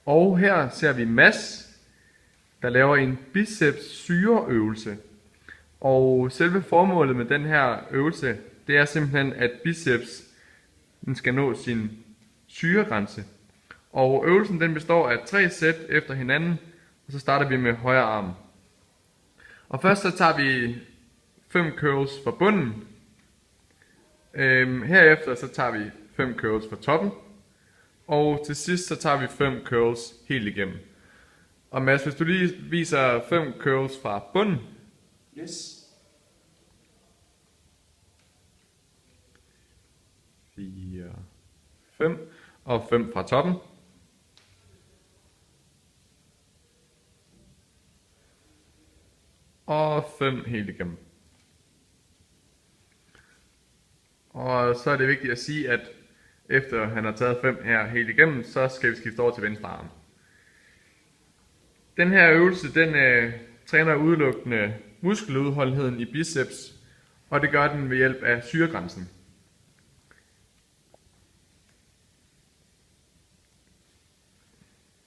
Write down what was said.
Og her ser vi Mads, der laver en biceps syreøvelse. Og selve formålet med den her øvelse, det er simpelthen, at biceps den skal nå sin syregrænse. Og øvelsen den består af 3 sæt efter hinanden, og så starter vi med højre arm. Og først så tager vi 5 curls fra bunden. Herefter så tager vi 5 curls fra toppen. Og til sidst så tager vi 5 curls helt igennem. Og Mads, hvis du lige viser 5 curls fra bunden. Yes. 4, 5 og 5 fra toppen. Og 5 helt igennem. Og så er det vigtigt at sige, at efter han har taget 5 her helt igennem, så skal vi skifte over til venstre arm. Den her øvelse, den træner udelukkende muskeludholdenheden i biceps, og det gør den ved hjælp af syregrænsen.